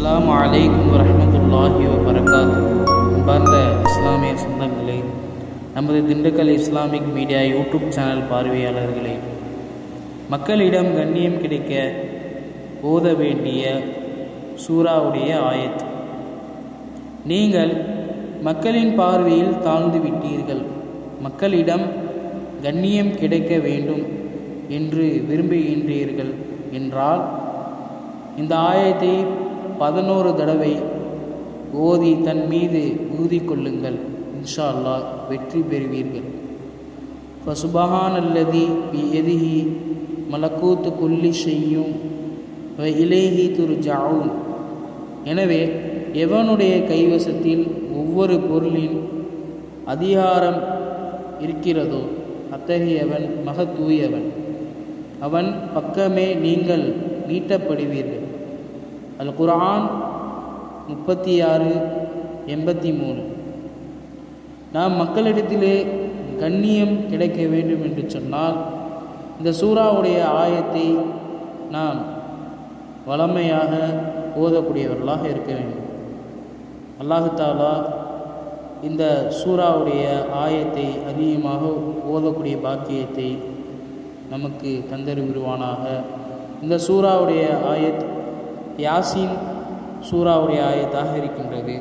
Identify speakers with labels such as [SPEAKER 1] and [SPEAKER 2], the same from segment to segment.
[SPEAKER 1] அஸ்ஸலாமு அலைக்கும் வரஹ்மத்துல்லாஹி வபரகாத்துஹு. அன்பார்ந்த இஸ்லாமிய சொந்தங்களே, நமது Dindigul Islamic media YouTube channel பார்வையாளர்களே, மக்களிடம் கண்ணியம் கிடைக்க ஓத வேண்டிய சூராவுடைய ஆயத். நீங்கள் மக்களின் பார்வையில் தாழ்ந்து விட்டீர்கள், மக்களிடம் கண்ணியம் கிடைக்க வேண்டும் என்று விரும்புகின்றீர்கள் என்றால் இந்த ஆயத்தை 11 தடவை ஓதி தன் மீது ஊதிக்கொள்ளுங்கள். இன்ஷா அல்லாஹ் வெற்றி பெறுவீர்கள். ஃபசுபஹானல்லதி பியதிஹி மலக்கூத்து குல்லி ஷையும் வ இலைஹி துர்ஜஊன். எனவே எவனுடைய கைவசத்தில் ஒவ்வொரு பொருளின் அதிகாரம் இருக்கிறதோ அத்தகையவன் மகத்தூயவன், அவன் பக்கமே நீங்கள் மீட்டப்படுவீர்கள். அல் குர்ஆன் 36:83. நாம் மக்களிடத்திலே கண்ணியம் கிடைக்க வேண்டும் என்று சொன்னால் இந்த சூறாவுடைய ஆயத்தை நாம் வளமையாக ஓதக்கூடியவர்களாக இருக்க வேண்டும். அல்லாஹ் தஆலா இந்த சூறாவுடைய ஆயத்தை அதிகமாக ஓதக்கூடிய பாக்கியத்தை நமக்கு தந்தருவிடுவானாக. இந்த சூறாவுடைய ஆயத் யாசீன் சூறாவுடைய ஆயத்தாக இருக்கின்றது.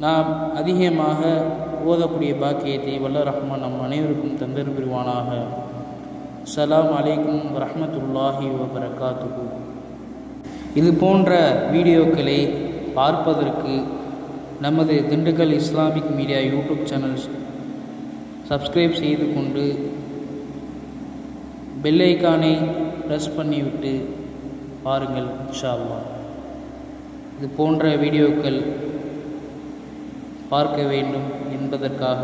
[SPEAKER 1] நாம் அதிகமாக ஓதக்கூடிய பாக்கியத்தை வல்ல ரஹ்மான் நம் அனைவருக்கும் தந்தருவிடுவானாக. அஸ்ஸலாமு அலைக்கும் வரஹ்மத்துல்லாஹி வபரகாத்துஹு. இது போன்ற வீடியோக்களை பார்ப்பதற்கு நமது Dindigul Islamic media YouTube channel subscribe செய்து கொண்டு பெல் ஐக்கானை ப்ரெஸ் பண்ணிவிட்டு பாருங்கள். இன்ஷா அல்லாஹ் இது போன்ற வீடியோக்கள் பார்க்க வேண்டும் என்பதற்காக